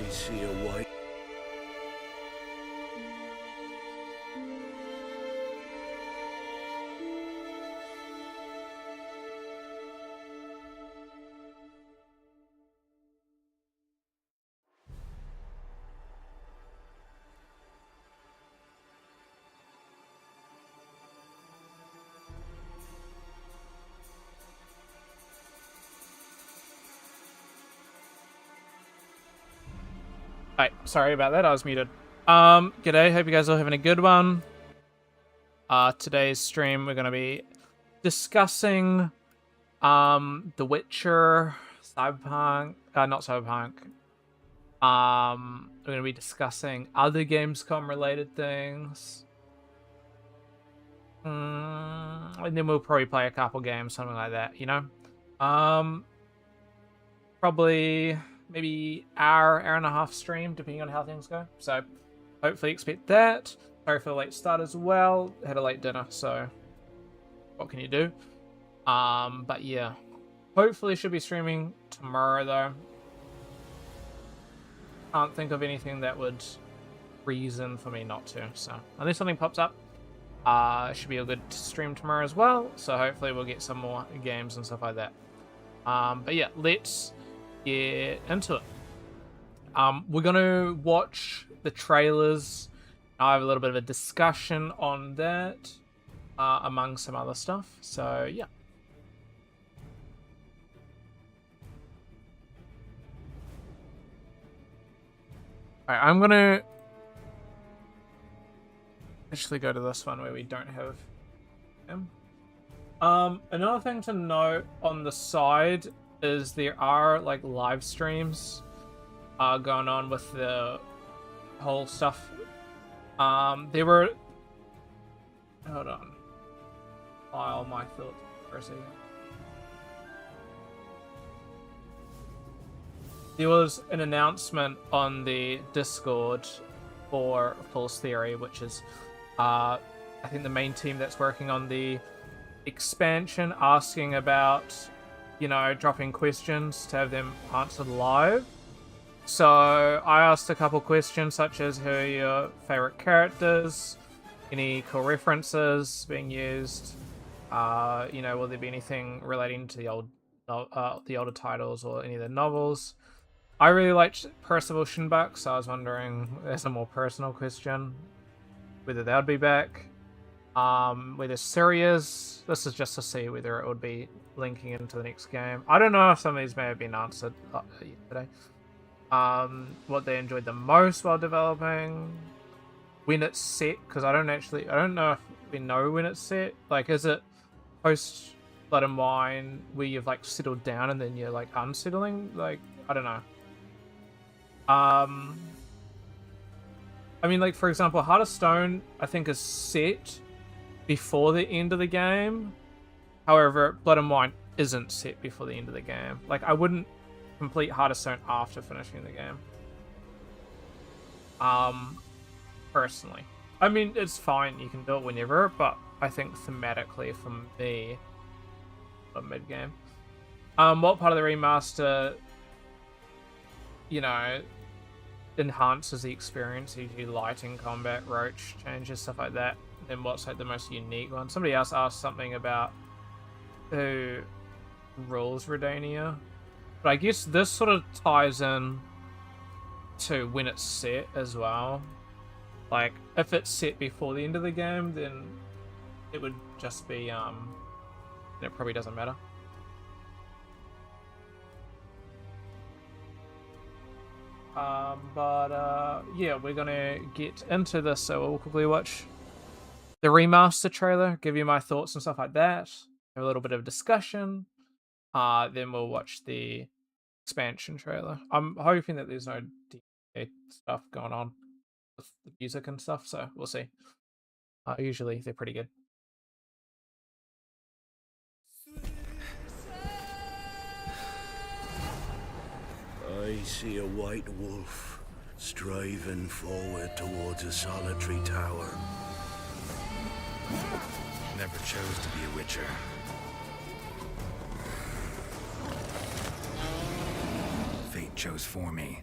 I see a white... Right, sorry about that, I was muted. G'day, hope you guys are having a good one. Today's stream we're gonna be discussing The Witcher, Cyberpunk, not Cyberpunk. We're gonna be discussing other Gamescom related things. And then we'll probably play a couple games, something like that, you know? Probably maybe hour and a half stream, depending on how things go. So hopefully expect that. Sorry for the late start as well. Had a late dinner, so what can you do? But yeah, hopefully should be streaming tomorrow though. Can't think of anything that would reason for me not to. So unless something pops up, it should be a good stream tomorrow as well. So hopefully we'll get some more games and stuff like that. But yeah, let's get into it. We're gonna watch the trailers. I have a little bit of a discussion on that, among some other stuff. So yeah. Alright, I'm gonna actually go to this one where we don't have him. Another thing to note on the side is there are like live streams going on with the whole stuff. There were, hold on, file my thoughts for a second. There was an announcement on the Discord for False Theory, which is I think the main team that's working on the expansion, asking about, you know, dropping questions to have them answered live. So I asked a couple questions such as who are your favorite characters, any cool references being used, you know, will there be anything relating to the older titles or any of the novels. I really liked Percival Shinbuck, so I was wondering, as a more personal question, whether that would be back. Whether Sirius, this is just to see whether it would be linking into the next game. I don't know if some of these may have been answered yesterday. What they enjoyed the most while developing, when it's set, because I don't know if we know when it's set. Like, is it post Blood and Wine where you've like settled down and then you're like unsettling? Like, I don't know. I mean, like, for example, Heart of Stone, I think, is set before the end of the game. However, Blood and Wine isn't set before the end of the game. Like, I wouldn't complete Heart of Stone after finishing the game. Personally. I mean, it's fine, you can do it whenever, but I think thematically, for me, a mid-game. What part of the remaster, you know, enhances the experience, e.g. lighting, combat, roach changes, stuff like that? And what's like the most unique one? Somebody else asked something about who rules Redania, but I guess this sort of ties in to when it's set as well. Like, if it's set before the end of the game, then it would just be it probably doesn't matter. Yeah, we're gonna get into this, so we'll quickly watch the remaster trailer, give you my thoughts and stuff like that, have a little bit of discussion, then we'll watch the expansion trailer. I'm hoping that there's no DA stuff going on with the music and stuff, so we'll see. Usually they're pretty good. I see a white wolf striving forward towards a solitary tower. Never chose to be a witcher. Fate chose for me.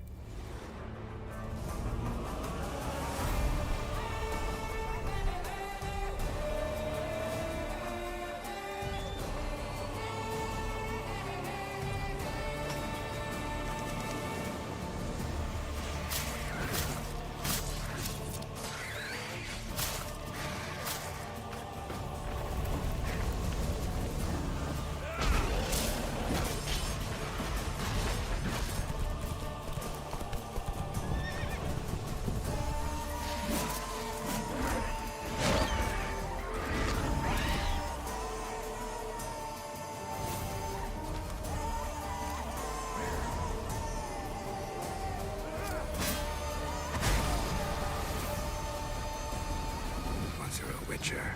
Witcher.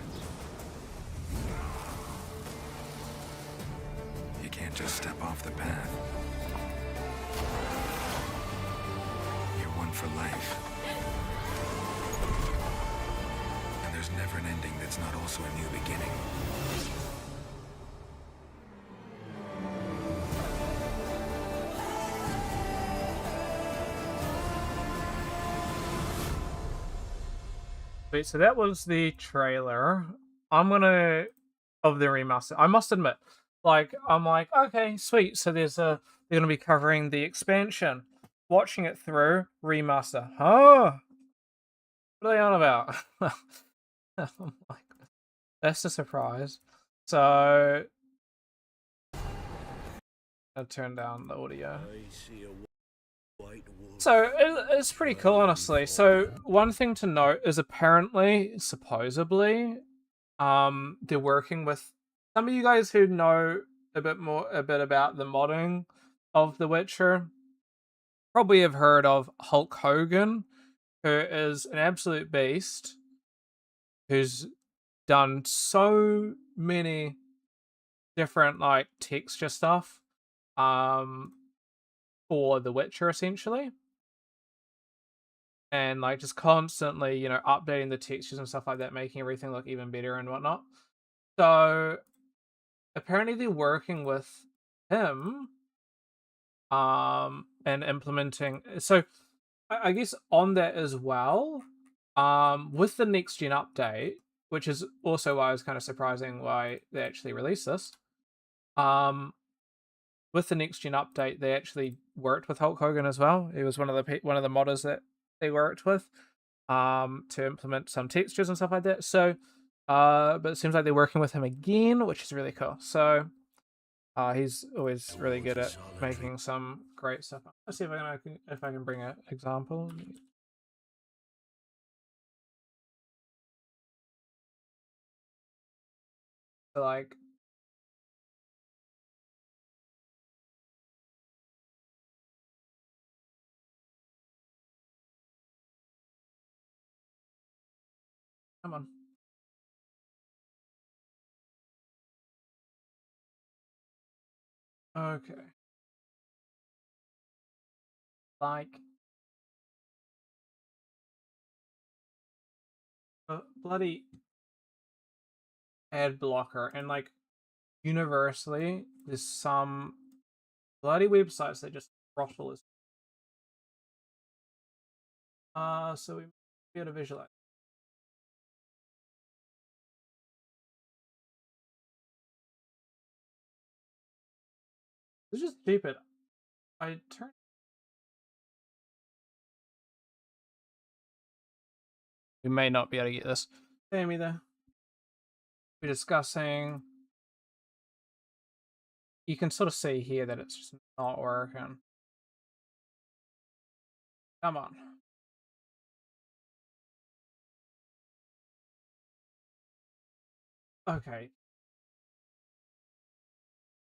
You can't just step off the path. You're one for life. And there's never an ending that's not also a new beginning. Wait, so that was the trailer. Of the remaster. I must admit, I'm like, okay, sweet. So they're gonna be covering the expansion. Watching it through remaster. Huh? What are they on about? I'm like, that's a surprise. So I'll turn down the audio. I see a white wolf. So it's pretty cool, honestly. So one thing to note is apparently, supposedly, they're working with some of you guys who know a bit about the modding of The Witcher. Probably have heard of Hulk Hogan, who is an absolute beast, who's done so many different like texture stuff, for The Witcher essentially. And like just constantly, updating the textures and stuff like that, making everything look even better and whatnot. So apparently they're working with him, and implementing. So I guess on that as well, with the next gen update, which is also why I was kind of surprising why they actually released this. With the next gen update, they actually worked with Hulk Hogan as well. He was one of the modders that they worked with, to implement some textures and stuff like that. So, but it seems like they're working with him again, which is really cool. So, he's always really good at making some great stuff. Let's see if I can bring an example. So, like, come on. Okay. Like, bloody ad blocker, and like universally, there's some bloody websites that just throttle us. So we be able to visualize. It's just stupid. I turn. We may not be able to get this. Hey, me there. We're discussing. You can sort of see here that it's just not working. Come on. Okay.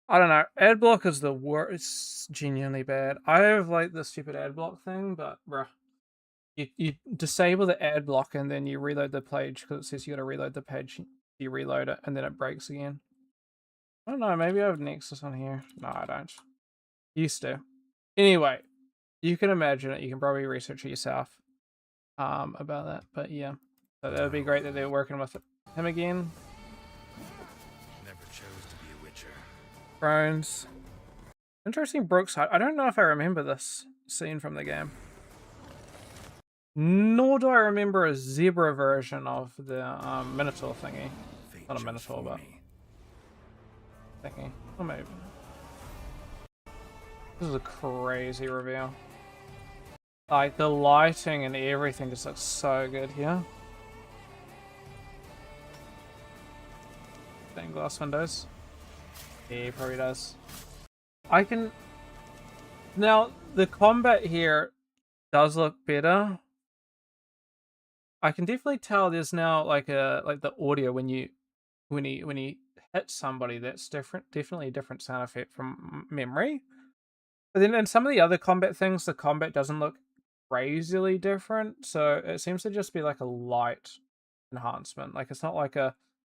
I don't know. Ad block is the worst. It's genuinely bad. I have like the stupid ad block thing, but bruh. You disable the ad block and then you reload the page because it says you gotta reload the page. You reload it and then it breaks again. I don't know, maybe I have Nexus on here. No, I don't. Used to. Anyway, you can imagine it. You can probably research it yourself, about that. But yeah, so that would be great that they're working with him again. Never chose to be a Witcher. Crones. Interesting Brookside. I don't know if I remember this scene from the game. Nor do I remember a zebra version of the Minotaur thingy. Not a Minotaur, but thingy. Or maybe. This is a crazy reveal. Like, the lighting and everything just looks so good here. Stained glass windows. Yeah, he probably does. I can... Now, the combat here does look better. I can definitely tell there's now like the audio when he hits somebody, that's different. Definitely a different sound effect from memory. But then in some of the other combat things, the combat doesn't look crazily different. So it seems to just be like a light enhancement. Like, it's not like a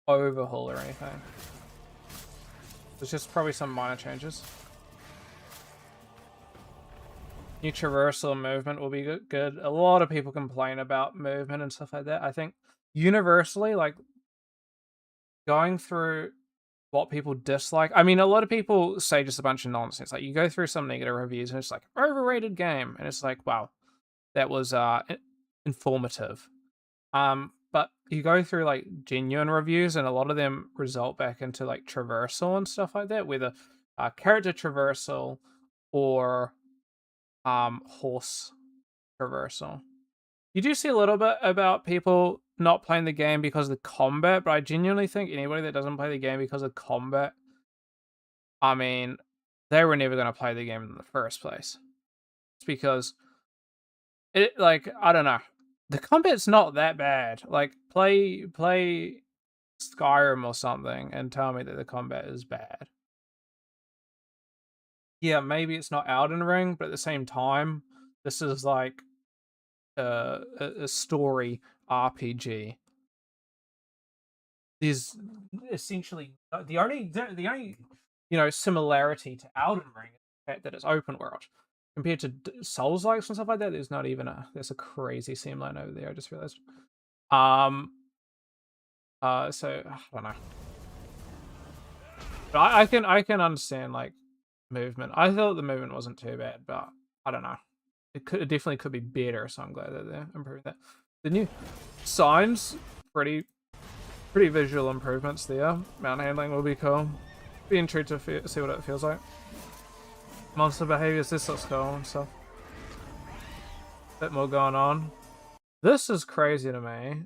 overhaul or anything. It's just probably some minor changes. New traversal movement will be good. A lot of people complain about movement and stuff like that. I think universally, like, going through what people dislike. I mean, a lot of people say just a bunch of nonsense. Like, you go through some negative reviews and it's like, overrated game. And it's like, wow, that was informative. But you go through like genuine reviews and a lot of them result back into like traversal and stuff like that, whether character traversal or horse traversal. You do see a little bit about people not playing the game because of the combat, but I genuinely think anybody that doesn't play the game because of combat, I mean, they were never going to play the game in the first place. It's because it, like, I don't know, the combat's not that bad. Like, play Skyrim or something and tell me that the combat is bad. Yeah, maybe it's not Elden Ring, but at the same time, this is like a story RPG. There's essentially the only similarity to Elden Ring is the fact that it's open world compared to Souls likes and stuff like that. There's not even there's a crazy seam line over there. I just realized. So I don't know, but I can understand like movement. I thought the movement wasn't too bad, but I don't know. It definitely could be better, so I'm glad that they're improving that. The new signs, pretty visual improvements there. Mount handling will be cool. Be intrigued to see what it feels like. Monster behaviors, this looks cool and stuff. Bit more going on. This is crazy to me.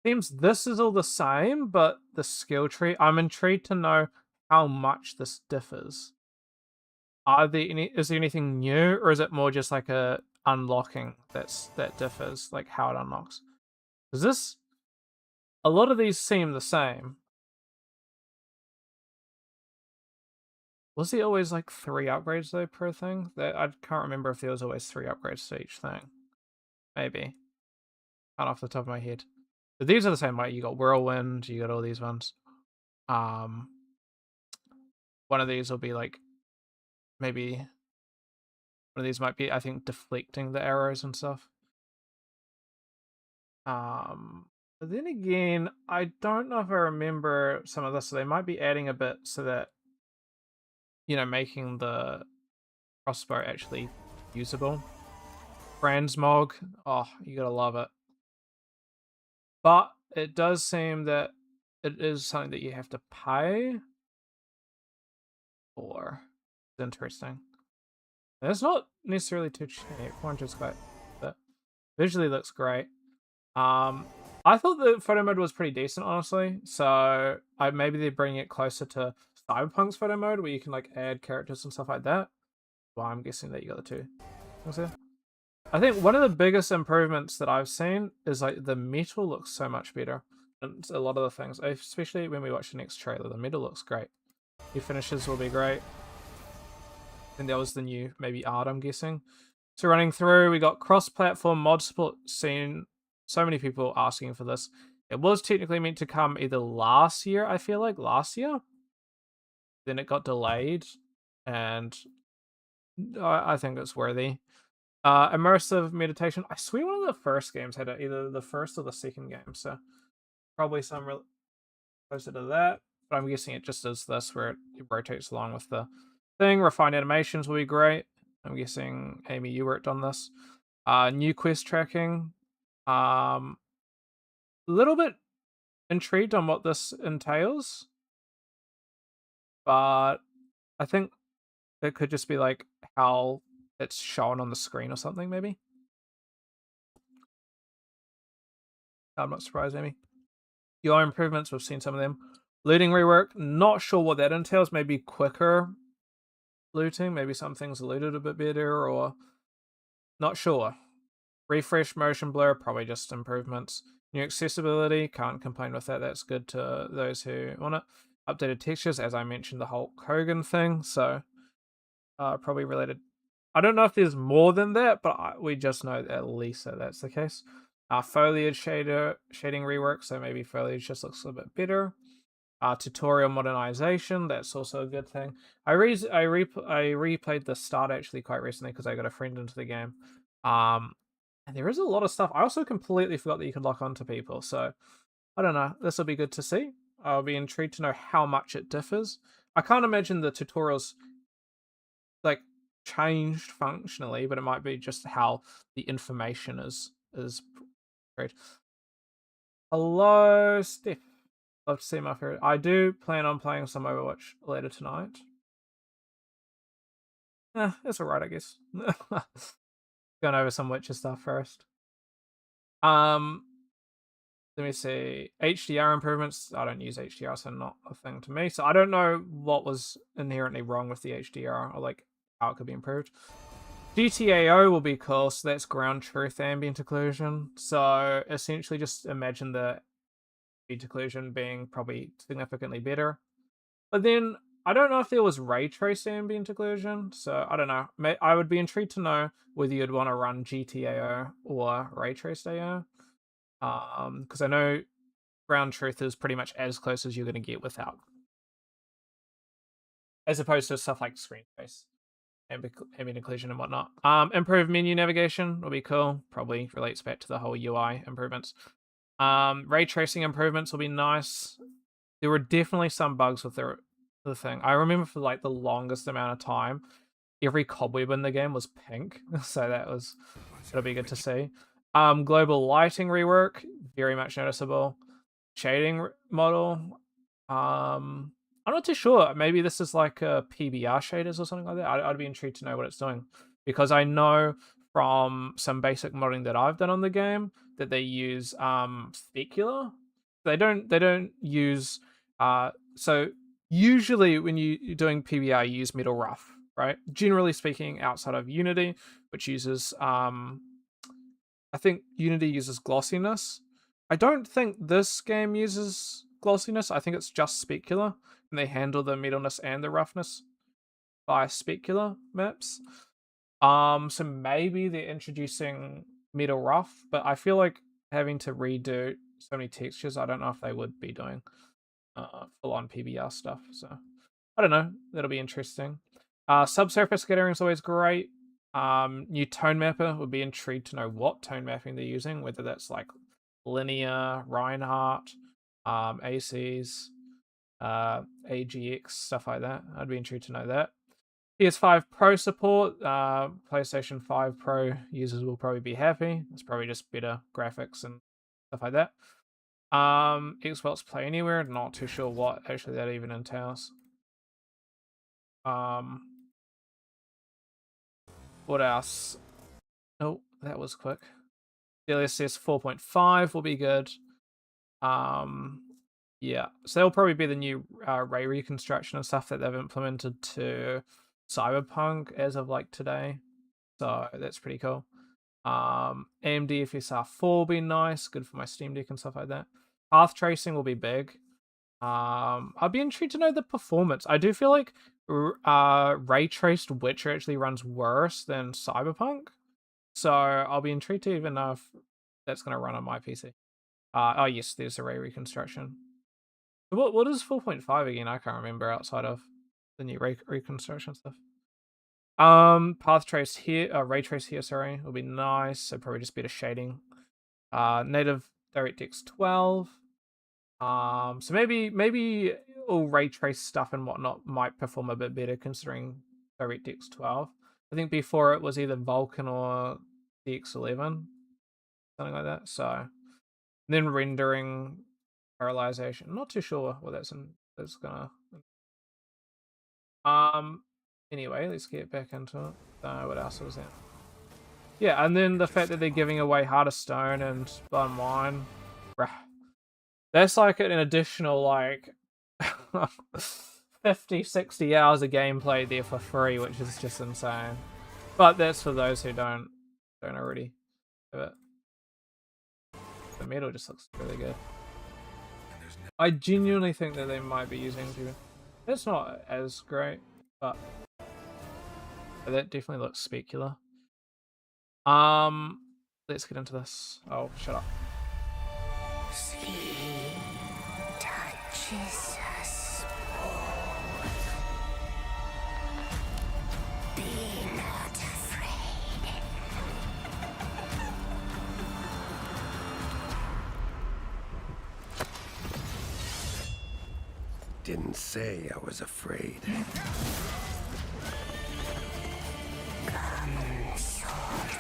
Seems this is all the same, but the skill tree, I'm intrigued to know how much this differs. Is there anything new, or is it more just like a unlocking that differs, like how it unlocks? Because a lot of these seem the same. Was there always like 3 upgrades though per thing? I can't remember if there was always 3 upgrades to each thing. Maybe. Not off the top of my head. But these are the same, right? You got Whirlwind, you got all these ones. One of these will be like, maybe one of these might be, I think, deflecting the arrows and stuff. But then again, I don't know if I remember some of this, so they might be adding a bit so that, making the crossbow actually usable. Transmog, oh, you gotta love it. But it does seem that it is something that you have to pay for. It's interesting. And it's not necessarily too cheap. But visually looks great. I thought the photo mode was pretty decent, honestly. So maybe they're bringing it closer to Cyberpunk's photo mode, where you can like add characters and stuff like that. Well, I'm guessing that you got the two. What's there? I think one of the biggest improvements that I've seen is like the metal looks so much better. And a lot of the things, especially when we watch the next trailer, the metal looks great. New finishes will be great. And that was the new maybe art, I'm guessing. So running through, we got cross-platform mod support. Seen so many people asking for this. It was technically meant to come either last year, I feel like, then it got delayed, and I think it's worthy. Immersive meditation. I swear one of the first games had it, either the first or the second game, so probably some closer to that. But I'm guessing it just is this, where it rotates along with the thing. Refined animations will be great. I'm guessing, Amy, you worked on this. New quest tracking. A little bit intrigued on what this entails, but I think it could just be like how it's shown on the screen or something, maybe. I'm not surprised, Amy. UI improvements, we've seen some of them. Looting rework, not sure what that entails. Maybe quicker looting, maybe some things are looted a bit better, or not sure. Refresh motion blur, probably just improvements. New accessibility, can't complain with that. That's good to those who want it. Updated textures, as I mentioned, the Hulk Hogan thing, so probably related I don't know if there's more than that, but we just know at least that that's the case. Foliage shading rework, so maybe foliage just looks a little bit better. Tutorial modernization, that's also a good thing. I replayed the start actually quite recently because I got a friend into the game. And there is a lot of stuff. I also completely forgot that you could lock onto people, so I don't know. This will be good to see. I'll be intrigued to know how much it differs. I can't imagine the tutorials like changed functionally, but it might be just how the information is great. Hello, Steph. Love to see my favorite. I do plan on playing some Overwatch later tonight. It's alright, I guess. Going over some Witcher stuff first. Let me see. HDR improvements. I don't use HDR, so not a thing to me. So I don't know what was inherently wrong with the HDR or like how it could be improved. GTAO will be cool, so that's ground truth ambient occlusion. So essentially just imagine the ambient occlusion being probably significantly better. But then I don't know if there was ray trace ambient occlusion, so I don't know. I would be intrigued to know whether you'd want to run GTAO or ray traced AO. Because I know ground truth is pretty much as close as you're going to get without, as opposed to stuff like screen space, ambient occlusion and whatnot. Improved menu navigation will be cool. Probably relates back to the whole UI improvements. Ray tracing improvements will be nice. There were definitely some bugs with the thing. I remember for like the longest amount of time, every cobweb in the game was pink, so it'll be good to see. Global lighting rework, very much noticeable. Shading model, I'm not too sure. Maybe this is like a PBR shaders or something like that. I'd be intrigued to know what it's doing, because I know from some basic modding that I've done on the game that they use specular. They don't use so usually when you're doing PBR you use metal rough, right? Generally speaking, outside of Unity, which uses I think Unity uses glossiness. I don't think this game uses glossiness. I think it's just specular, and they handle the metalness and the roughness by specular maps. So maybe they're introducing metal rough, but I feel like having to redo so many textures, I don't know if they would be doing full on PBR stuff. So I don't know. That'll be interesting. Subsurface scattering is always great. New tone mapper, would be intrigued to know what tone mapping they're using, whether that's like linear, Reinhardt, ACs, AGX, stuff like that. I'd be intrigued to know that. PS5 Pro support, PlayStation 5 Pro users will probably be happy. It's probably just better graphics and stuff like that. Xbox Play Anywhere, not too sure what actually that even entails. What else? Oh, that was quick. DLSS 4.5 will be good. Yeah, so that'll probably be the new ray reconstruction and stuff that they've implemented to Cyberpunk as of like today. So that's pretty cool. AMD FSR 4 will be nice, good for my Steam Deck and stuff like that. Path tracing will be big. I'd be intrigued to know the performance. I do feel like ray traced Witcher actually runs worse than Cyberpunk, so I'll be intrigued to even know if that's going to run on my PC. Oh yes, there's a ray reconstruction. What is 4.5 again? I can't remember outside of the new ray reconstruction stuff. Path trace here, ray trace here, sorry, will be nice. So probably just better shading. Native DirectX 12. So maybe all ray trace stuff and whatnot might perform a bit better considering DirectX 12. I think before it was either Vulkan or DX11, something like that. So and then rendering, parallelization. Not too sure what that's gonna. Anyway, let's get back into it. What else was that? Yeah, and then the fact that they're giving away Heart of Stone and Blood and Wine. That's like an additional like 50, 60 hours of gameplay there for free, which is just insane. But that's for those who don't already have it. The metal just looks really good. I genuinely think that they might be using people. It's not as great, but But that definitely looks specular. Um, let's get into this. Oh, shut up. Sleep touches us. Be not afraid. Didn't say I was afraid. Come, sword.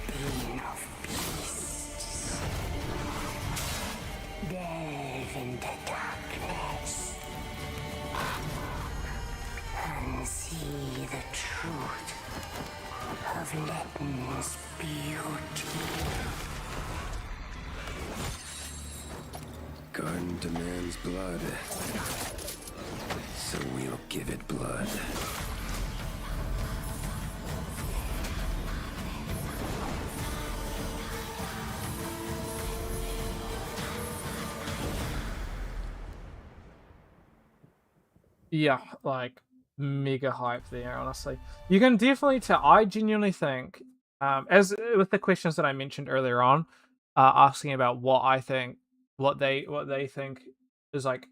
Being of beasts. Delve into darkness. And see the truth of Letton's beauty. Garden demands blood, so we'll give it blood. Yeah, like mega hype there, honestly. You can definitely tell. I genuinely think, as with the questions that I mentioned earlier on, asking about what I think, what they think is like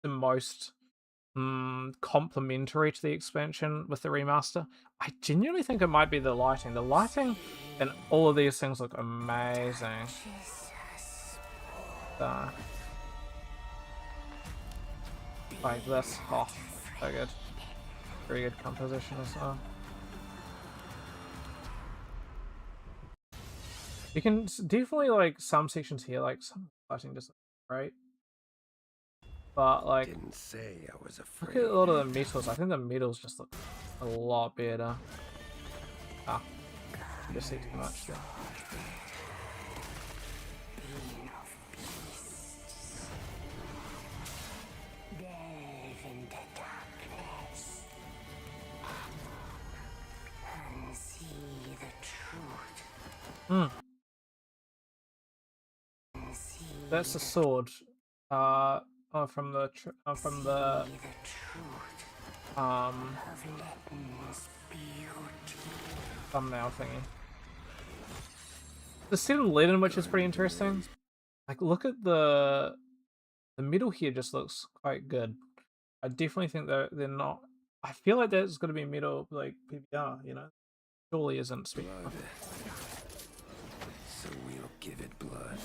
the most complementary to the expansion with the remaster. I genuinely think it might be the lighting. The lighting and all of these things look amazing. Like this, oh, so good. Very good composition as well. You can definitely like some sections here, like some lighting just right, but like Didn't say I was look afraid. at a lot of the metals. I think the metals just look a lot better. Ah, I just see too much there. Being of beasts. Delve into darkness. And see the truth. That's the sword. Oh, from the See the truth of Letton's beauty. thumbnail thingy. The set of Lenin, which is pretty interesting. Like, look at the middle here. Just looks quite good. I definitely think that they're not. I feel like that's going to be middle like PBR. You know, surely isn't speaking. Blood, so we'll give it blood.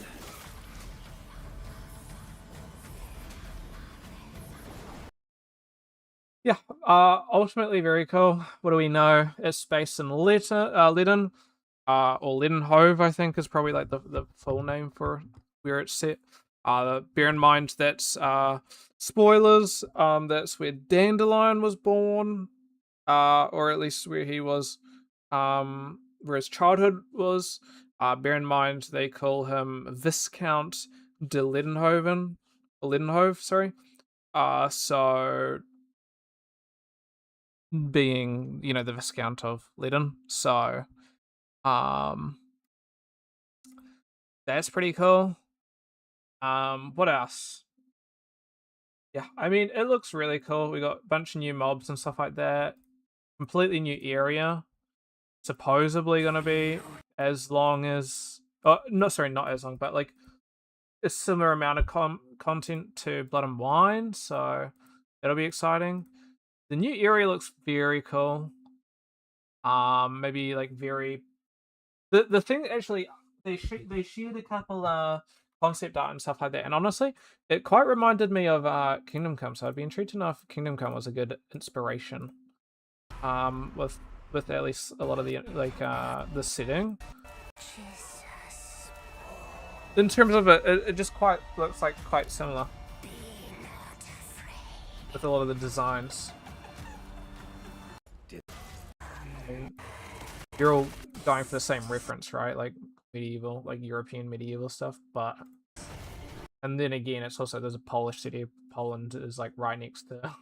Yeah, ultimately very cool. What do we know? It's based in Lydon, or Leadenhove, I think is probably like the full name for where it's set. Bear in mind that's spoilers. That's where Dandelion was born, or at least where he was, where his childhood was. Bear in mind they call him Viscount de Leadenhoven, Leadenhove, sorry. So being, you know, the Viscount of Leaden. So, that's pretty cool. What else? Yeah, I mean, it looks really cool. We got a bunch of new mobs and stuff like that. Completely new area. Supposedly gonna be as long as, oh, no, sorry, not as long, but like a similar amount of content to Blood and Wine. So that'll be exciting. The new area looks very cool. Maybe like very the thing actually they shared a couple concept art and stuff like that, and honestly, it quite reminded me of Kingdom Come. So I'd be intrigued to know if Kingdom Come was a good inspiration. With at least a lot of the like the setting. In terms of it just quite looks like quite similar with a lot of the designs. You're all going for the same reference, right? Like medieval, like European medieval stuff, but and then again, it's also there's a Polish city. Poland is like right next to,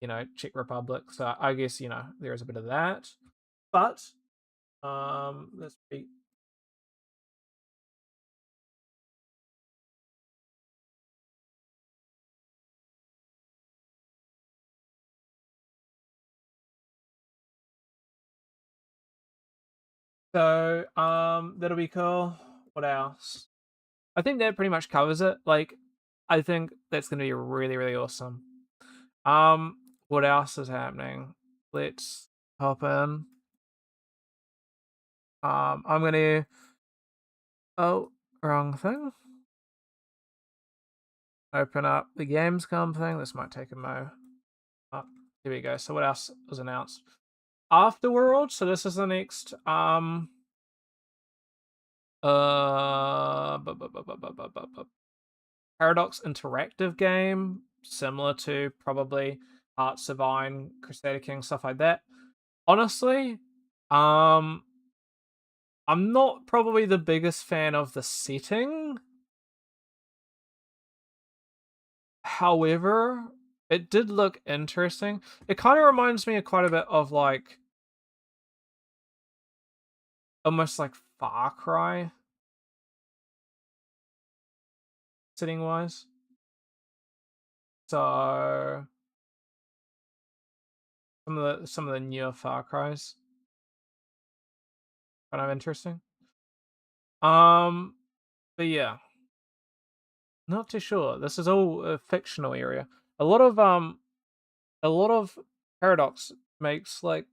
you know, Czech Republic. So I guess you know there is a bit of that, but let's be So, that'll be cool. What else? I think that pretty much covers it. Like, I think that's gonna be really, really awesome. What else is happening? Let's hop in. I'm gonna. Oh, wrong thing. Open up the Gamescom thing. This might take a mo. Oh, here we go. So what else was announced? Afterworld. So this is the next Paradox interactive game, similar to probably Hearts of Iron, Crusader King, stuff like that. Honestly, I'm not probably the biggest fan of the setting. However, it did look interesting. It kind of reminds me of quite a bit of like almost like Far Cry setting wise. So some of the newer Far Cries kind of interesting. But yeah, not too sure. This is all a fictional area. A lot of Paradox makes like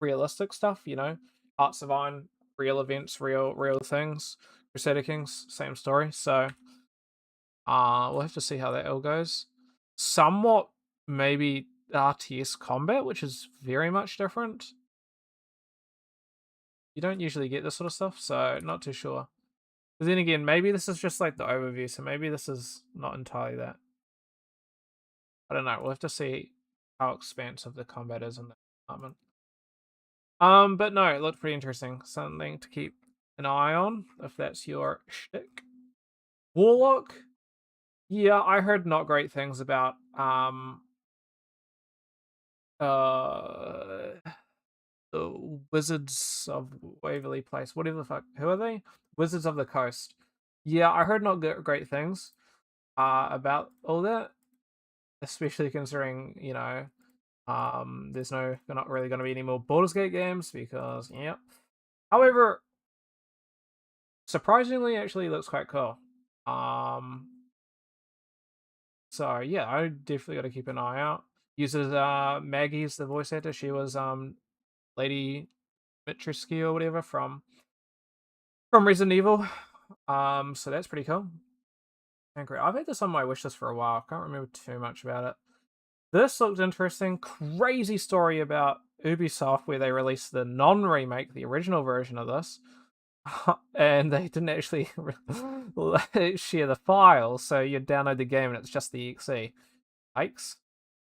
realistic stuff. You know, Hearts of Iron, real events, real things. Crusader Kings, same story. So, we'll have to see how that all goes. Somewhat maybe RTS combat, which is very much different. You don't usually get this sort of stuff, so not too sure. But then again, maybe this is just like the overview, so maybe this is not entirely that. I don't know. We'll have to see how expansive the combat is in the department. But no, it looked pretty interesting. Something to keep an eye on if that's your shtick. Warlock, yeah, I heard not great things about uh the Wizards of Waverly Place. Whatever the fuck. Who are they? Wizards of the Coast. Yeah, I heard not great things about all that, especially considering, you know, there's not really going to be any more Baldur's Gate games because, yeah. However, surprisingly, actually looks quite cool. So yeah, I definitely got to keep an eye out. Uses Maggie's the voice actor. She was Lady Mitrisky or whatever from Resident Evil. So that's pretty cool. And great. I've had this on my wish list for a while. I can't remember too much about it. This looked interesting. Crazy story about Ubisoft where they released the non-remake, the original version of this, and they didn't actually share the file, so you download the game and it's just the exe. Yikes.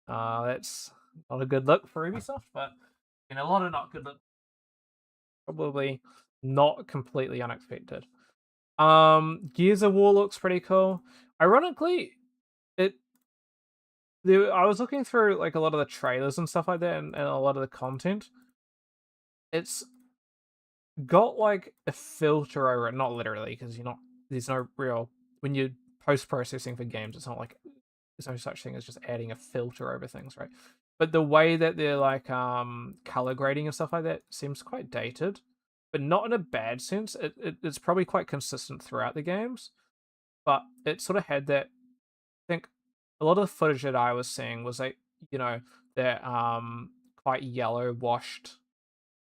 That's not a good look for Ubisoft, but a lot of not good look. Probably not completely unexpected. Gears of War looks pretty cool. Ironically, I was looking through like a lot of the trailers and stuff like that, and a lot of the content. It's got like a filter over it, not literally, because there's no real when you're post processing for games. It's not like there's no such thing as just adding a filter over things, right? But the way that they're like color grading and stuff like that seems quite dated, but not in a bad sense. It's probably quite consistent throughout the games, but it sort of had that. I think a lot of the footage that I was seeing was like, that quite yellow washed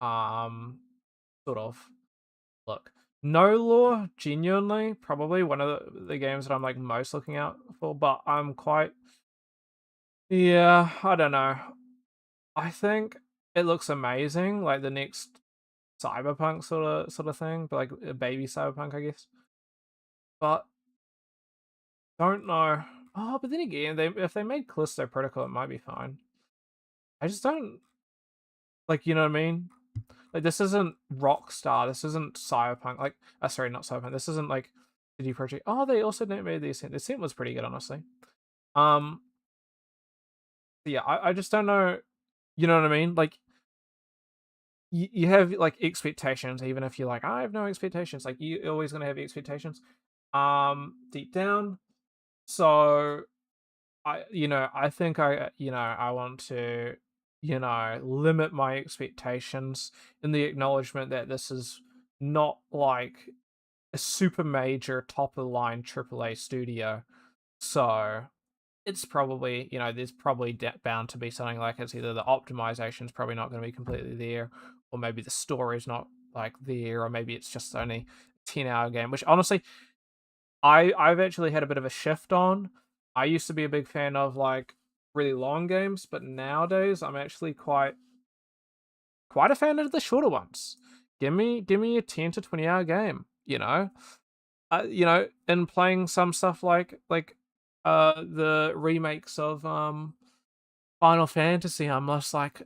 sort of look. No Law, genuinely, probably one of the games that I'm like most looking out for, but I'm quite, yeah, I don't know. I think it looks amazing, like the next cyberpunk sort of thing, but like a baby cyberpunk, I guess. But don't know. Oh, but then again, if they made Callisto Protocol, it might be fine. I just don't like, you know what I mean? Like this isn't Rockstar. This isn't Cyberpunk. Like, sorry, not Cyberpunk. This isn't like CD Projekt. Oh, they also made the Ascent. The Ascent was pretty good, honestly. Yeah, I just don't know. You know what I mean? Like, you have like expectations, even if you're like, I have no expectations. Like, you're always gonna have expectations. Deep down. So, I think I want to, limit my expectations in the acknowledgement that this is not like a super major top of the line AAA studio. So it's probably, there's probably bound to be something like it's either the optimization's probably not going to be completely there, or maybe the story's not like there, or maybe it's just only a 10-hour game, which honestly, I've actually had a bit of a shift on. I used to be a big fan of like really long games, but nowadays I'm actually quite a fan of the shorter ones. Give me a 10 to 20-hour game, and playing some stuff like the remakes of Final Fantasy, I'm just like,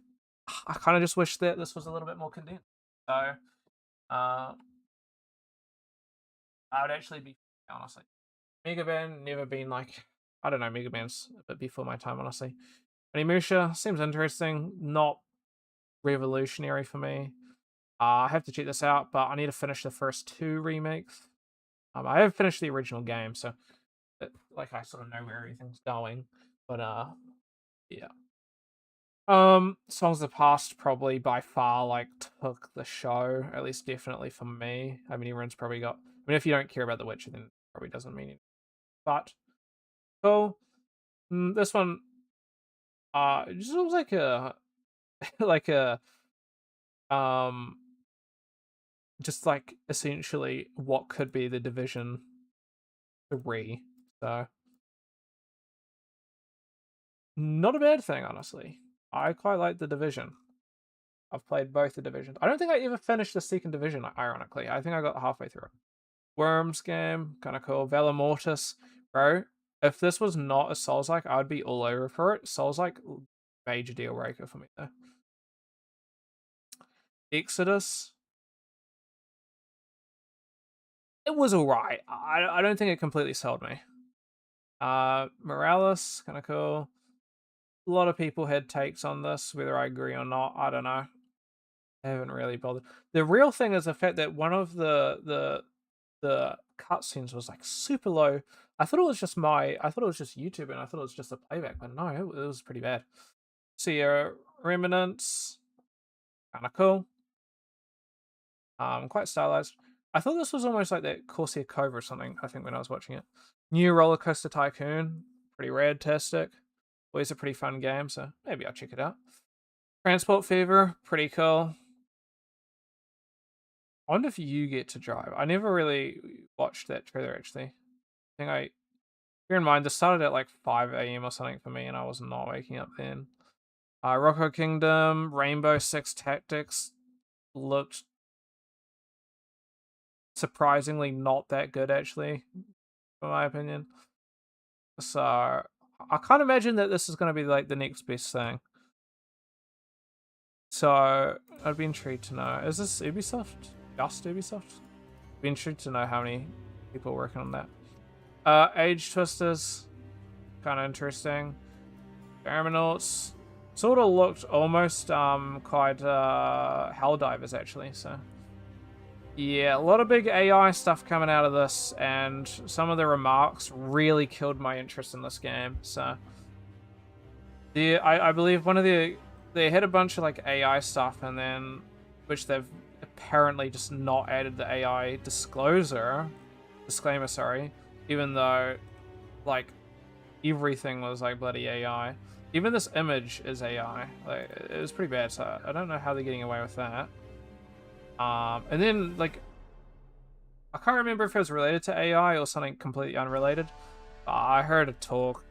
I kind of just wish that this was a little bit more condensed. So I would actually be, honestly, Mega Man never been like, I don't know, Mega Man's a bit before my time, honestly. Onimusha seems interesting, not revolutionary for me. I have to check this out, but I need to finish the first 2 remakes. I have finished the original game, so I sort of know where everything's going. But yeah. Songs of the Past probably by far like took the show, at least definitely for me. I mean, everyone's probably got. I mean, if you don't care about The Witcher, then it probably doesn't mean anything. But cool. This one, it just looks like a, like a, just like essentially what could be the Division 3. So not a bad thing, honestly. I quite like the Division. I've played both the Divisions. I don't think I ever finished the second Division, ironically. I think I got halfway through it. Worms game, kind of cool. Valor Mortis, bro. If this was not a Souls-like, I would be all over for it. Souls-like, major deal breaker for me, though. Exodus. It was alright. I don't think it completely sold me. Morales, kind of cool. A lot of people had takes on this, whether I agree or not, I don't know. I haven't really bothered. The real thing is the fact that one of the cutscenes was like super low. I thought it was just YouTube, and I thought it was just a playback, but no, it was pretty bad. Sierra Remnants, kind of cool. Quite stylized. I thought this was almost like that Corsair Cove or something, I think, when I was watching it. New Roller Coaster Tycoon, pretty rad-tastic. Always a pretty fun game, so maybe I'll check it out. Transport Fever, pretty cool. I wonder if you get to drive. I never really watched that trailer, actually. Bear in mind, this started at like 5 a.m. or something for me, and I was not waking up then. Rocco Kingdom, Rainbow Six Tactics looked surprisingly not that good, actually, in my opinion. So I can't imagine that this is going to be like the next best thing. So I'd be intrigued to know. Is this Ubisoft? Just Ubisoft? I'd be intrigued to know how many people are working on that. Age Twisters, kind of interesting. Terminals sort of looked almost quite Helldivers, actually. So yeah, a lot of big AI stuff coming out of this, and some of the remarks really killed my interest in this game. So I believe they had a bunch of like AI stuff, and then which they've apparently just not added the AI disclaimer, sorry, even though like everything was like bloody AI. Even this image is AI. Like, it was pretty bad, so I don't know how they're getting away with that. And then like I can't remember if it was related to AI or something completely unrelated. I heard a talk.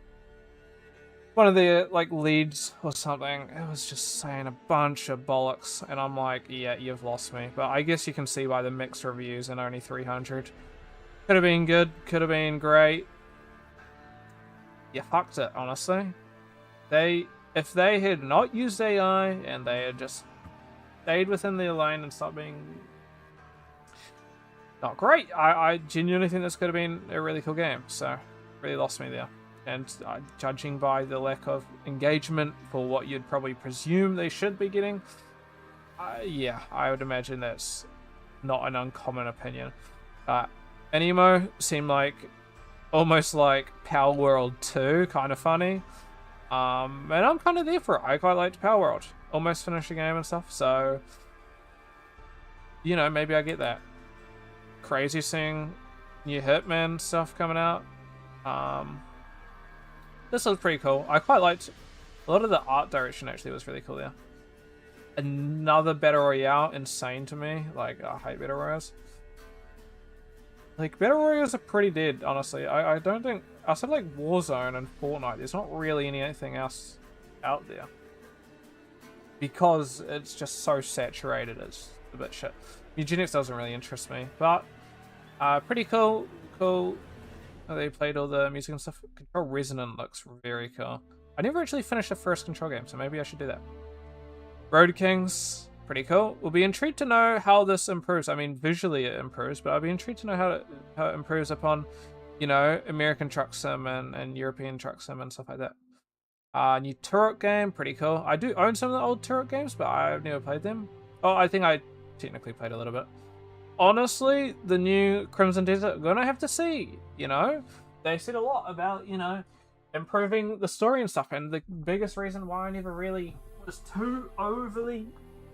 One of the like leads or something, it was just saying a bunch of bollocks, and I'm like, yeah, you've lost me. But I guess you can see by the mixed reviews and only 300. Could have been good, could have been great. You fucked it, honestly. If they had not used AI and they had just stayed within their lane and stopped being not great, I genuinely think this could have been a really cool game. So really lost me there. And judging by the lack of engagement for what you'd probably presume they should be getting, yeah, I would imagine that's not an uncommon opinion. Anemo seemed like almost like Power World 2, kind of funny. And I'm kind of there for it. I quite liked Power World. Almost finished the game and stuff, so maybe I get that. crazy seeing new Hitman stuff coming out. This looks pretty cool. I quite liked a lot of the art direction. Actually, was really cool there. Another Battle Royale, insane to me. Like, I hate Battle Royales. Like, Battle Royales are pretty dead, honestly. I don't think, outside like Warzone and Fortnite, there's not really anything else out there. Because it's just so saturated, it's a bit shit. Eugenics doesn't really interest me, but pretty cool. They played all the music and stuff. Control Resonant looks very cool. I never actually finished the first Control game, so maybe I should do that. Road Kings, pretty cool. We'll be intrigued to know how this improves. I mean, visually it improves, but I'll be intrigued to know how it improves upon, you know, American Truck Sim and European Truck Sim and stuff like that. New Turok game, pretty cool. I do own some of the old Turok games, but I've never played them. Oh, I think I technically played a little bit. Honestly, the new Crimson Desert, gonna have to see, you know? They said a lot about, you know, improving the story and stuff, and the biggest reason why I never really was too overly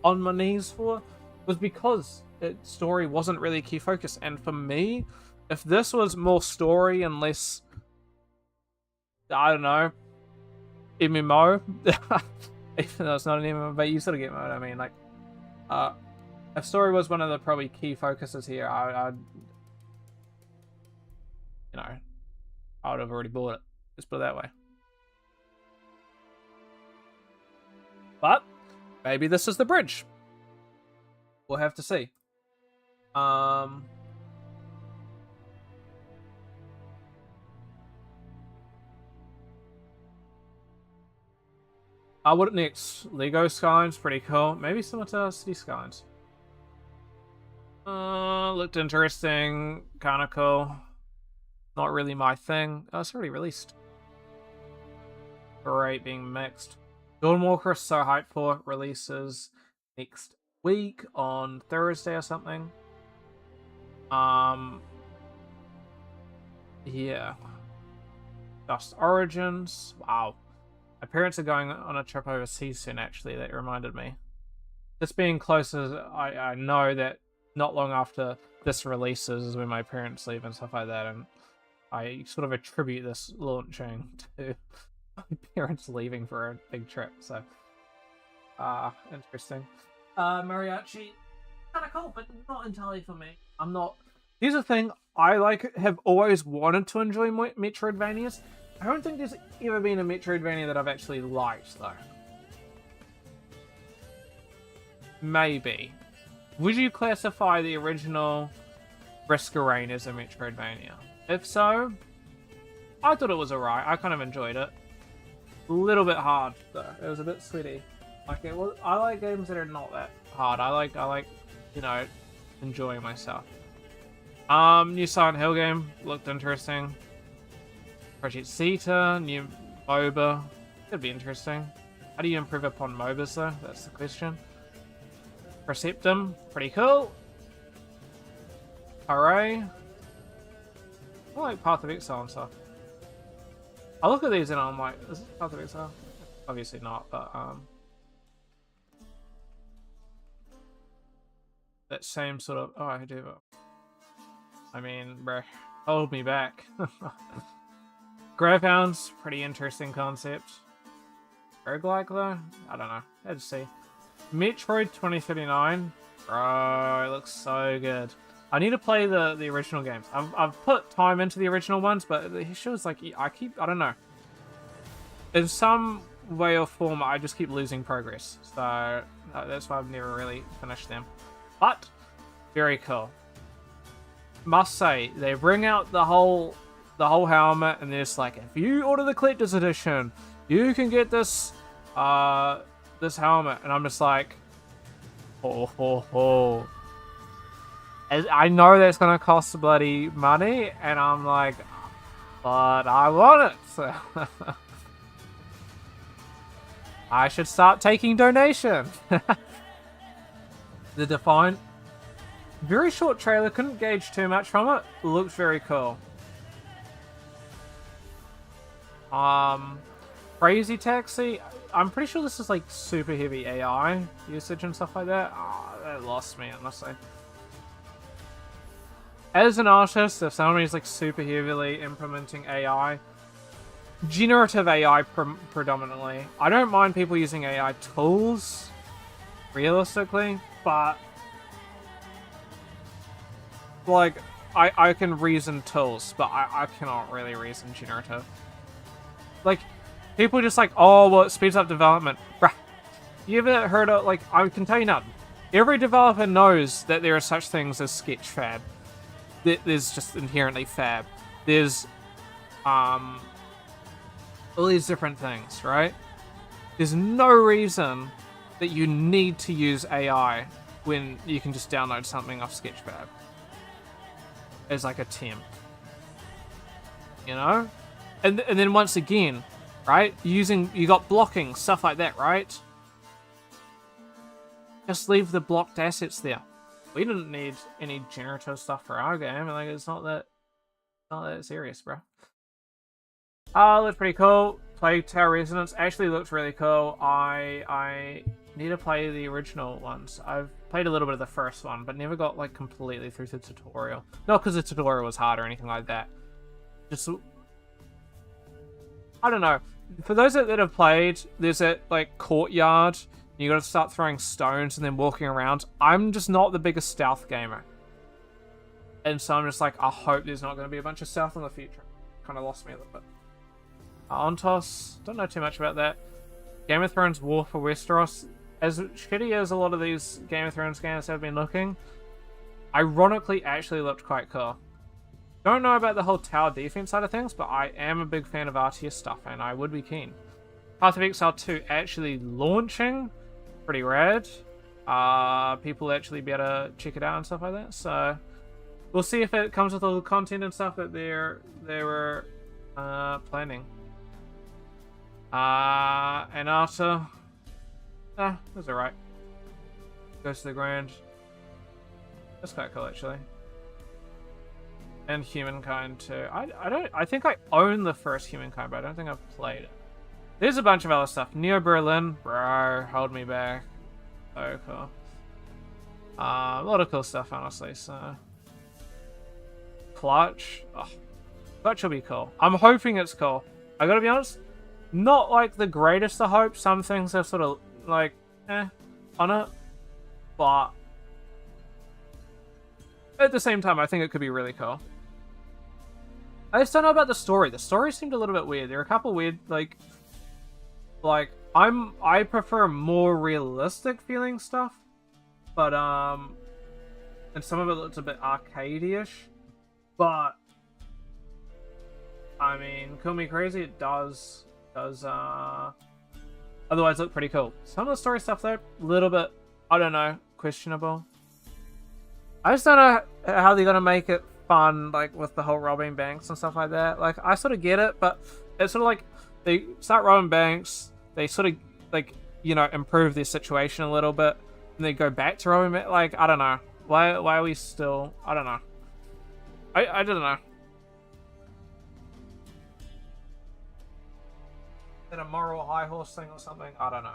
on my knees for was because its story wasn't really a key focus. And for me, if this was more story and less, I don't know, MMO, even though it's not an MMO, but you sort of get what I mean. Like, if story was one of the probably key focuses here, I'd you know, I would have already bought it. Just put it that way. But maybe this is the bridge. We'll have to see. I what next? Lego Skylines, pretty cool. Maybe similar to City Skylines. Looked interesting, kind of cool. Not really my thing. Oh, it's already released. Great, being mixed. Dawnwalker is so hyped for. Releases next week on Thursday or something. Yeah. Dust Origins. Wow. My parents are going on a trip overseas soon, actually. That reminded me. This being closer, I know that not long after this releases is when my parents leave and stuff like that, and I sort of attribute this launching to my parents leaving for a big trip, so interesting. Mariachi, kind of cool, but not entirely for me. I'm not. Here's the thing: I have always wanted to enjoy Metroidvanias. I don't think there's ever been a Metroidvania that I've actually liked, though. Maybe. Would you classify the original Risk of Rain as a Metroidvania? If so, I thought it was alright. I kind of enjoyed it. A little bit hard, though. It was a bit sweaty. Like it was. I like games that are not that hard. I like, you know, enjoying myself. New Silent Hill game looked interesting. Project Zeta, new MOBA. Could be interesting. How do you improve upon MOBAs, though? That's the question. Perceptum, pretty cool. Hooray. I like Path of Exile and stuff. I look at these and I'm like, is this Path of Exile? Obviously not, but that same sort of. Oh, I do. I mean, bruh, hold me back. Gravehounds, pretty interesting concept. Roguelike though? I don't know. Let's see. Metroid 2039. Bro, it looks so good. I need to play the original games. I've put time into the original ones, but it shows like I don't know. In some way or form, I just keep losing progress. So that's why I've never really finished them. But very cool. Must say, they bring out the whole helmet, and there's like, if you order the collector's edition, you can get this this helmet, and I'm just like, oh. I know that's gonna cost bloody money, and I'm like, but I want it. So I should start taking donations. The Defiant, very short trailer, couldn't gauge too much from it. Looks very cool. Crazy Taxi, I'm pretty sure this is like super heavy AI usage and stuff like that. Oh, that lost me, honestly. as an artist, if somebody's like super heavily implementing AI, generative AI predominantly, I don't mind people using AI tools, realistically, but like I can reason tools, but I cannot really reason generative. Like, people just like, oh, well, it speeds up development. Bruh, you ever heard of, like, I can tell you now, every developer knows that there are such things as sketchfab. There's just inherently fab. There's all these different things, right? There's no reason that you need to use AI when you can just download something off Sketchfab as like a temp, you know? And then once again, right? You got blocking, stuff like that, right? Just leave the blocked assets there. We didn't need any generative stuff for our game. Like, it's not that serious, bro. Looks pretty cool. Plague Tower Resonance actually looks really cool. I need to play the original ones. I've played a little bit of the first one, but never got like completely through the tutorial. Not because the tutorial was hard or anything like that. Just, I don't know. For those that have played, there's that like courtyard. You gotta start throwing stones and then walking around. I'm just not the biggest stealth gamer. And so I'm just like, I hope there's not gonna be a bunch of stealth in the future. Kind of lost me a little bit. Ontos, don't know too much about that. Game of Thrones War for Westeros. As shitty as a lot of these Game of Thrones games have been looking, ironically actually looked quite cool. Don't know about the whole tower defense side of things, but I am a big fan of RTS stuff and I would be keen. Path of Exile 2 actually launching. Pretty rad. People actually be able to check it out and stuff like that. So we'll see if it comes with all the content and stuff that they were planning. And after, that's alright. Goes to the ground. That's quite cool actually. And Humankind too. I think I own the first Humankind, but I don't think I've played it. There's a bunch of other stuff. Neo Berlin, bro, hold me back. So cool. A lot of cool stuff, honestly. So, Clutch, Clutch will be cool. I'm hoping it's cool. I gotta be honest, not like the greatest of hope. Some things are sort of like, on it, but at the same time, I think it could be really cool. I just don't know about the story. The story seemed a little bit weird. There are a couple weird, like I prefer more realistic feeling stuff, but and some of it looks a bit arcade-ish, but I mean, kill me crazy, it does otherwise look pretty cool. Some of the story stuff though, a little bit, I don't know, questionable. I just don't know how they're gonna make it fun, like with the whole robbing banks and stuff like that. Like, I sort of get it, but it's sort of like they start robbing banks, they sort of like, you know, improve their situation a little bit, and they go back to robbing banks. Like, I don't know. Why are we still? I don't know. I don't know. Is that a moral high horse thing or something? I don't know.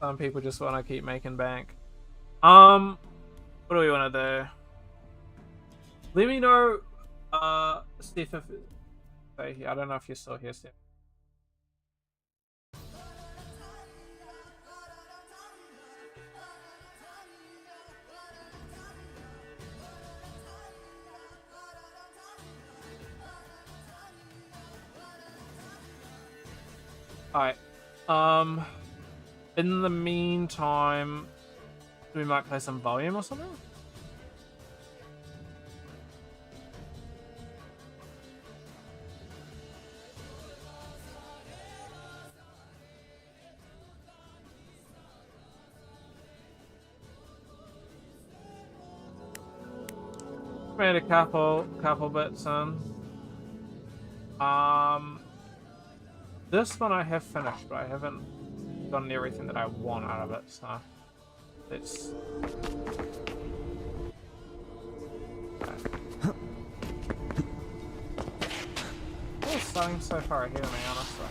Some people just want to keep making bank. What do we want to do? Let me know, Steph, if... I don't know if you're still here, Steph. Alright. In the meantime, we might play some volume or something? Made a couple bits in. This one I have finished, but I haven't gotten everything that I want out of it, so let's... It's starting so far ahead of me, honestly.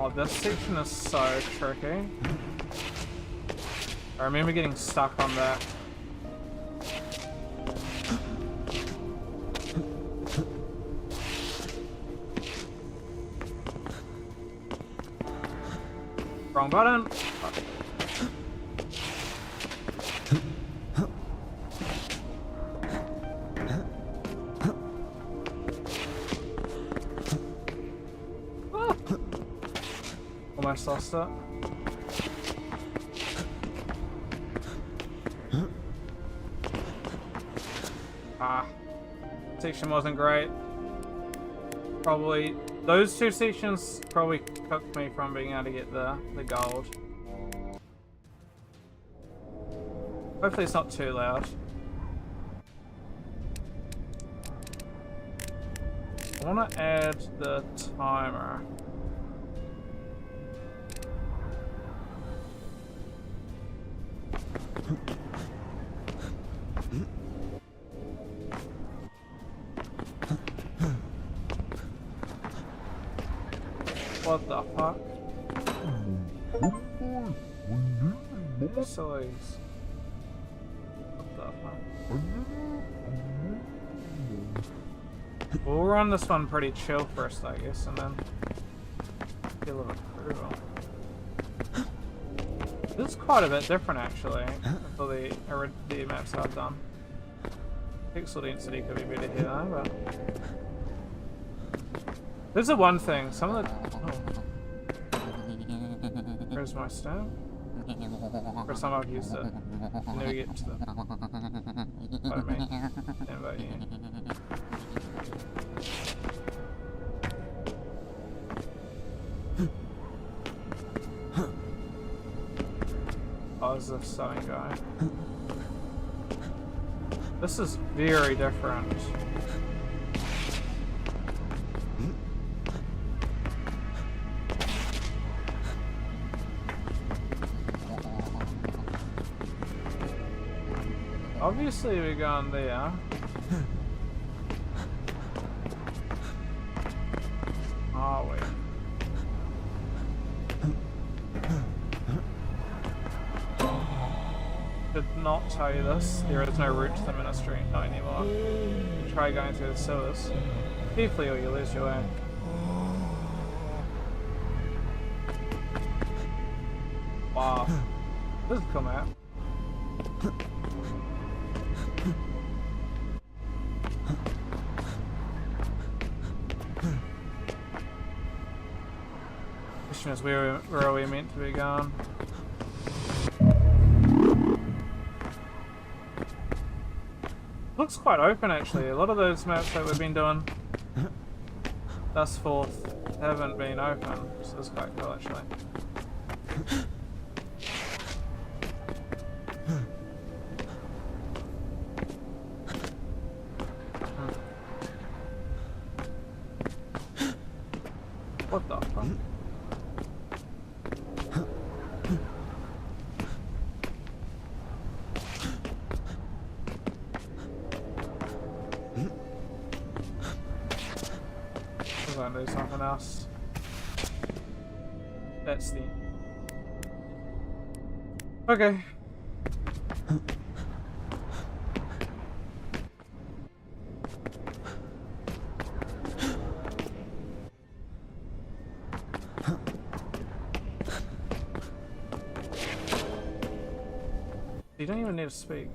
Oh, this section is so tricky. I remember getting stuck on that. Wrong button. Oh. Almost lost it. Section wasn't great. Probably those two sections probably cooked me from being able to get the gold. Hopefully it's not too loud. I want to add the timer. What the fuck? Sillies. What the fuck? We'll run this one pretty chill first, I guess, and then get a little brutal. This is quite a bit different, actually, for the maps I've done. Pixel density could be better here, though, but... There's the one thing, some of the... Oh. Where's my stamp? First time I've used it. Never get to the... What I mean. Stand by you. Oh, this is a stunning guy. This is very different. Obviously we're going there. Are we? Did not tell you this. There is no route to the ministry, not anymore. Try going through the sewers. Carefully or you lose your way. Wow. This is a cool map. Question is, where are we meant to be going? Looks quite open, actually. A lot of those maps that we've been doing thus forth haven't been open, so it's quite cool, actually. What the fuck? I'm gonna do something else. That's the... Okay. You don't even need to speak.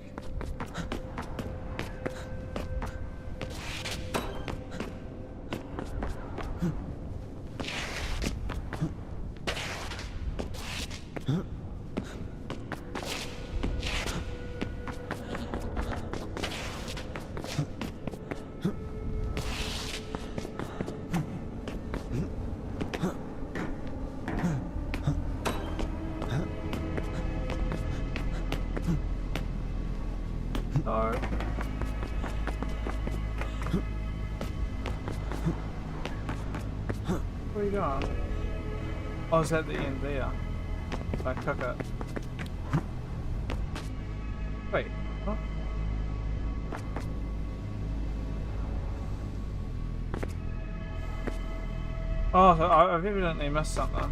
No. Where are you going? Oh, it's at the end there. I took it. Wait, what? Oh, I've evidently missed something.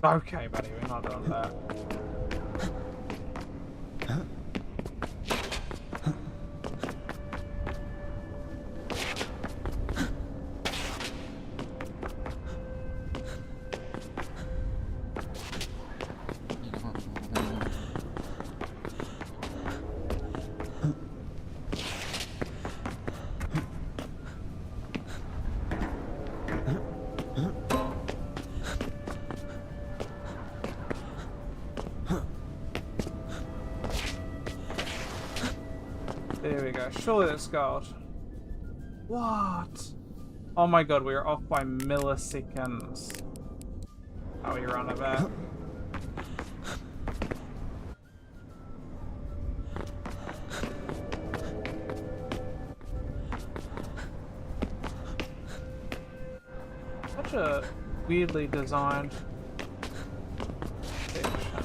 Okay, buddy, we're not doing that. There we go. Surely that's gold. What? Oh my god, we are off by milliseconds. How are you on about? Such a weirdly designed section.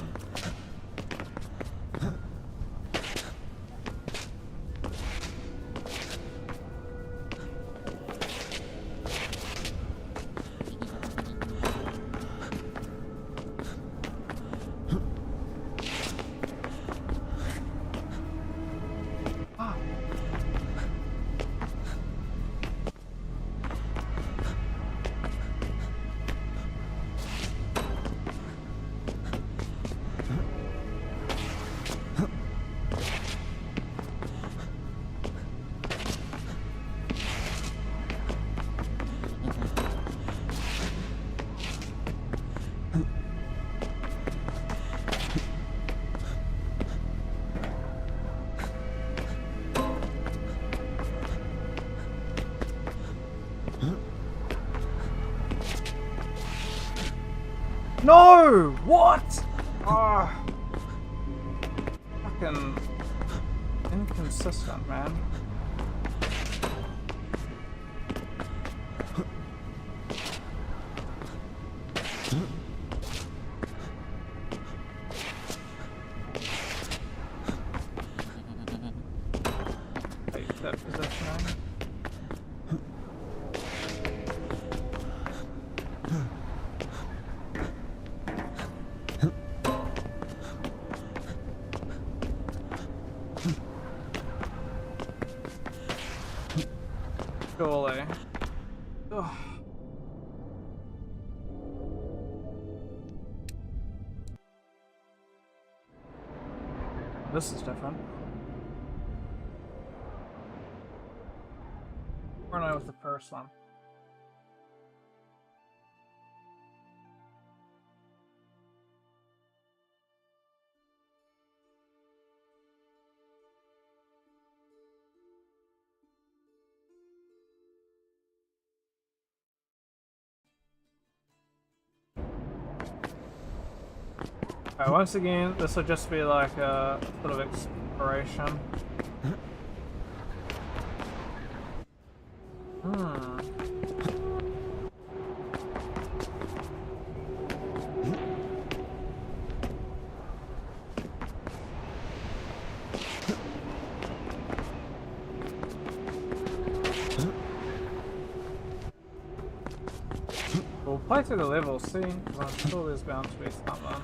No! What? Ah, fucking inconsistent, man. Take that position. Surely. Ugh. This is different. Where am I with the first one? Alright, once again, this will just be like a sort of exploration. We'll play through the level, see? I'm sure there's bound to be something.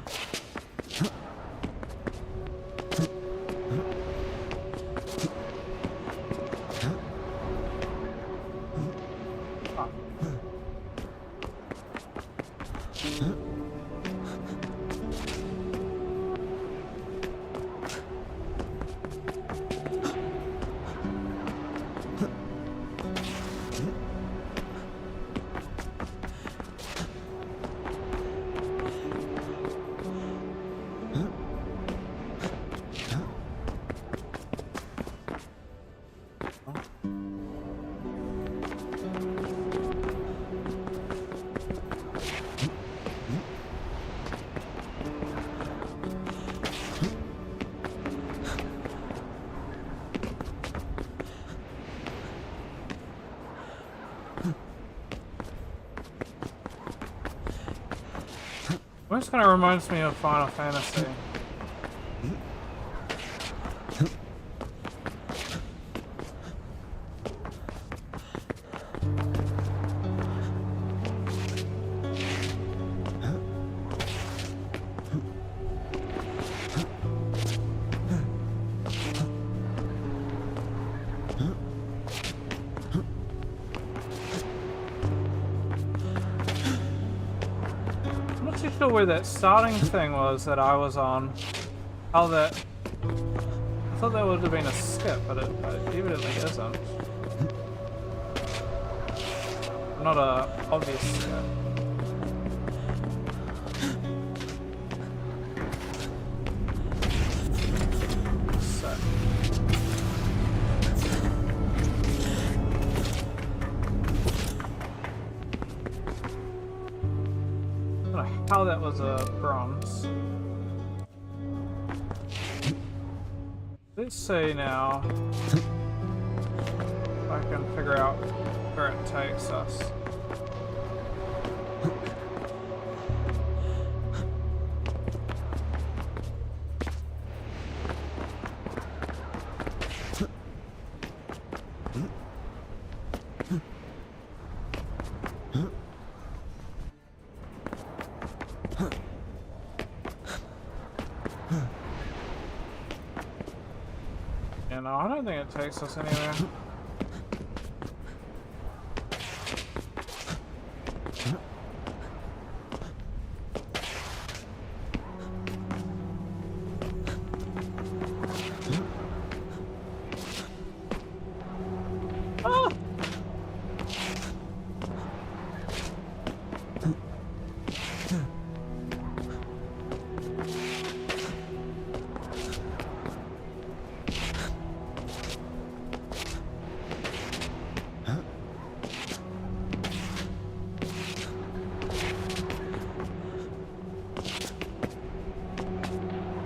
Almost kind of reminds me of Final Fantasy. Where that starting thing was that I was on. How that... I thought that would have been a skip, but it evidently isn't. Not a obvious skip. So. How that was a bronze. Let's see now if I can figure out where it takes us. Yeah, no, I don't think it takes us anywhere.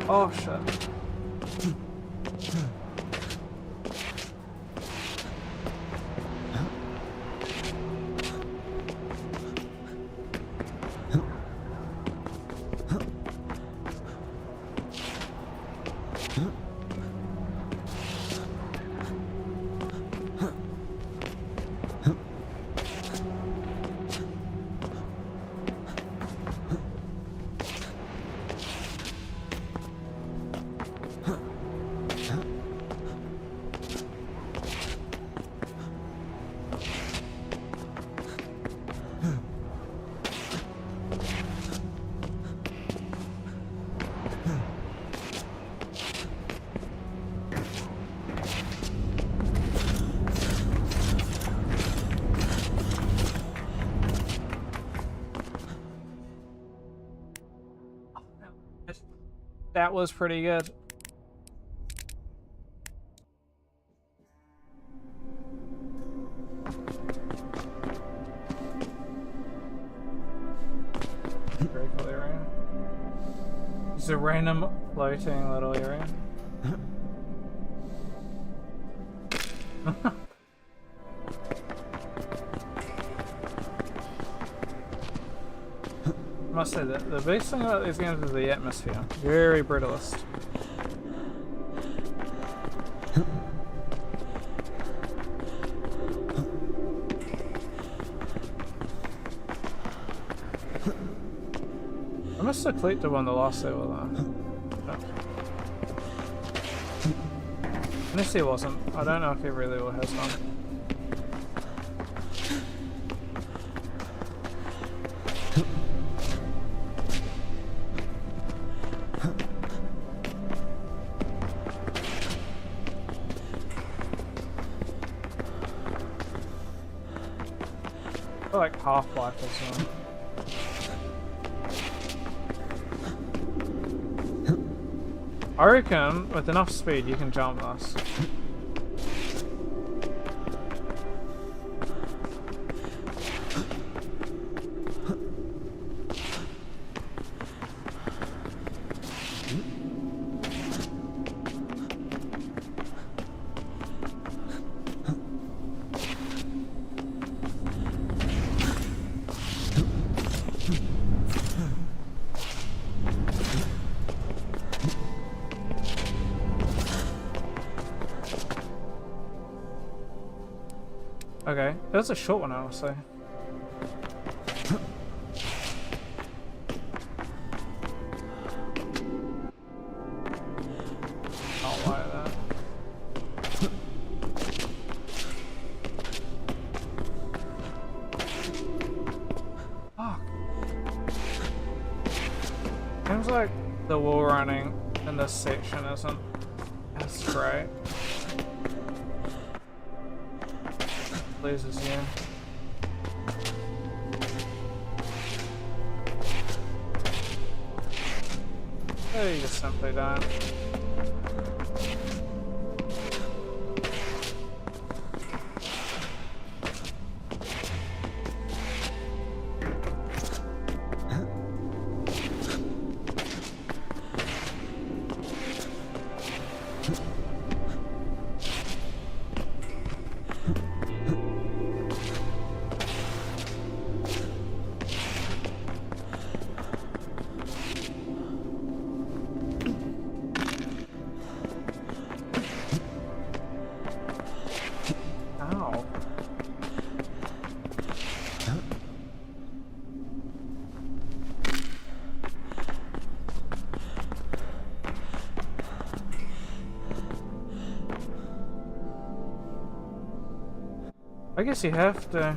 Oh shit. That was pretty good. Very cool area. It's a random floating little area. I must say that the best thing about these games is the atmosphere. Very brutalist. I must have collected one the last level though. No. Unless he wasn't. I don't know if every level has one. Like Half-Life or something. I reckon with enough speed you can jump this. Okay, that's a short one, I will say. I'll like that. Fuck. Seems like the wall running in this section isn't as great. Pleases you. Oh, you just simply don't. Ow. I guess you have to.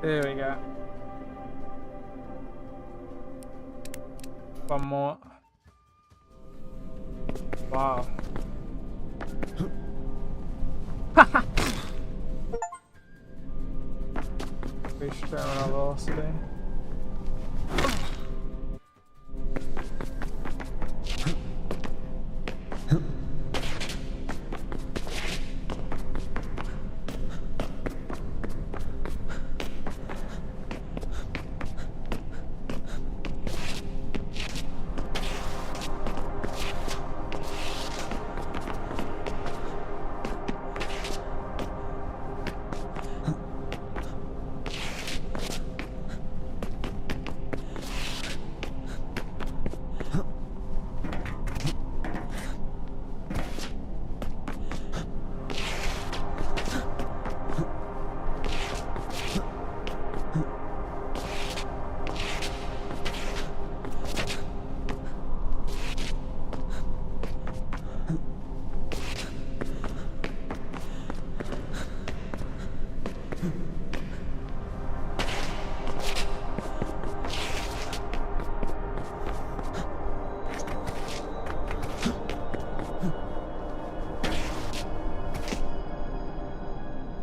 There we go. One more. Wow. Reach terminal velocity.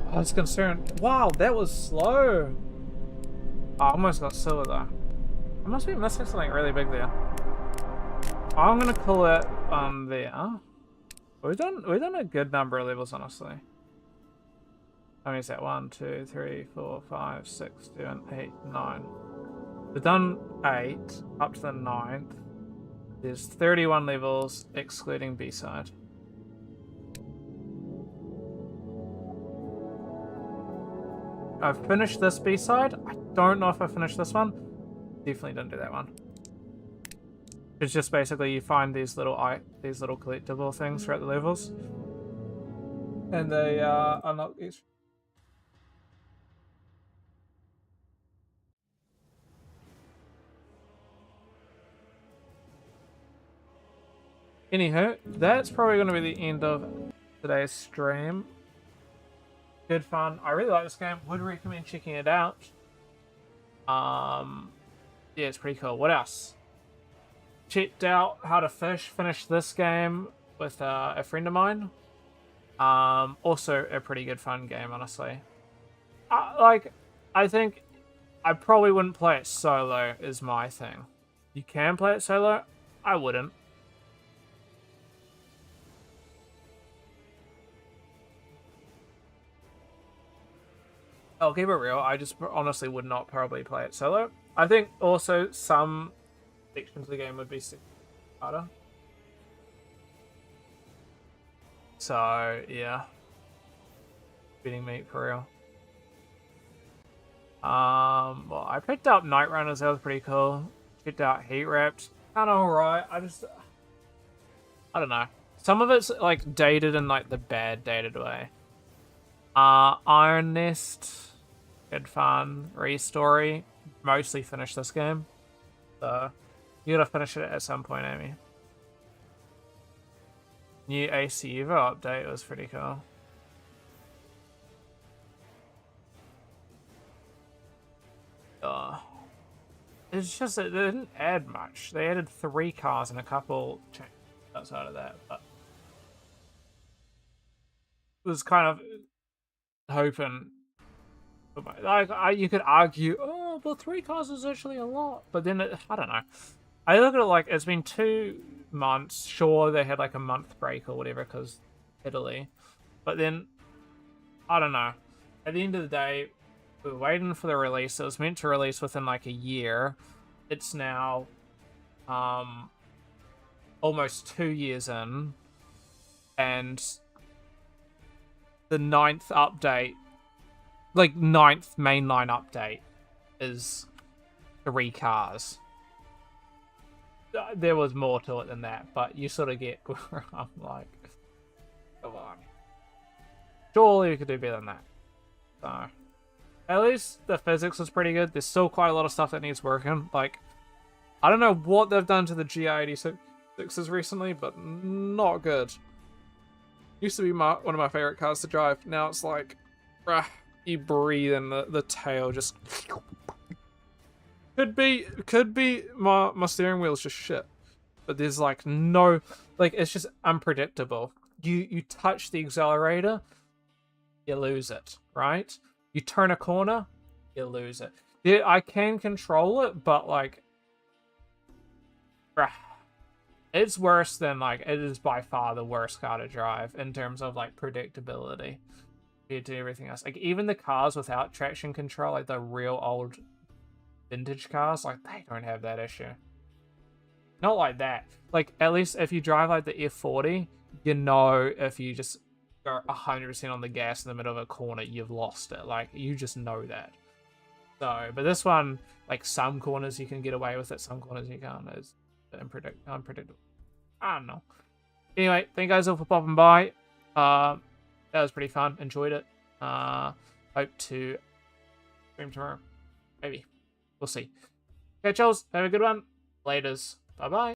I was concerned. Wow, that was slow. I almost got silver though. I must be missing something really big there. I'm gonna call it there. We've done a good number of levels, honestly. How many is that? 1, 2, 3, 4, 5, 6, 7, 8, 9. We've done 8 up to the 9th. There's 31 levels excluding B-side. I've finished this B-side. I don't know if I finished this one. Definitely didn't do that one. It's just basically you find these little collectible things throughout the levels, and they unlock each. Anywho, that's probably going to be the end of today's stream. Good fun. I really like this game. Would recommend checking it out. Yeah, it's pretty cool. What else? Checked out How to Fish. Finished this game with a friend of mine. Also a pretty good fun game, honestly. I think I probably wouldn't play it solo is my thing. You can play it solo. I wouldn't. I'll keep it real. I just honestly would not probably play it solo. I think also some sections of the game would be harder. So, yeah. Beating meat for real. Well, I picked up Night Runners. That was pretty cool. Checked out Heat Wrapped. Kind of alright. I don't know. Some of it's like dated in like the bad dated way. Iron Nest, good fun. Restory, mostly finished this game. So, you gotta finish it at some point, Amy. New AC Evo update was pretty cool. It's just that they didn't add much. They added 3 cars and a couple changes outside of that, but it was kind of hoping, like, you could argue, oh, but 3 cars is actually a lot. But then, I don't know. I look at it like, it's been 2 months. Sure, they had like a month break or whatever because Italy. But then, I don't know. At the end of the day, we were waiting for the release. It was meant to release within like a year. It's now almost 2 years in. And the 9th update, like 9th mainline update, is 3 cars. There was more to it than that, but you sort of get where I'm like, come on. Surely we could do better than that. So, at least the physics is pretty good. There's still quite a lot of stuff that needs working. Like, I don't know what they've done to the GI86s recently, but not good. Used to be one of my favorite cars to drive. Now it's like, you breathe and the tail just... Could be my steering wheel's just shit. But there's like no... Like, it's just unpredictable. You touch the accelerator, you lose it, right? You turn a corner, you lose it. Yeah, I can control it, but like... It's worse than, like, it is by far the worst car to drive in terms of, like, predictability compared to everything else. Like, even the cars without traction control, like the real old vintage cars, like, they don't have that issue. Not like that. Like, at least if you drive, like, the F40, you know if you just go 100% on the gas in the middle of a corner, you've lost it. Like, you just know that. So, but this one, like, some corners you can get away with it, some corners you can't. It's unpredictable. I don't know. Anyway, thank you guys all for popping by. That was pretty fun. Enjoyed it. Hope to stream tomorrow. Maybe. We'll see. Okay, Charles, have a good one. Laters. Bye-bye.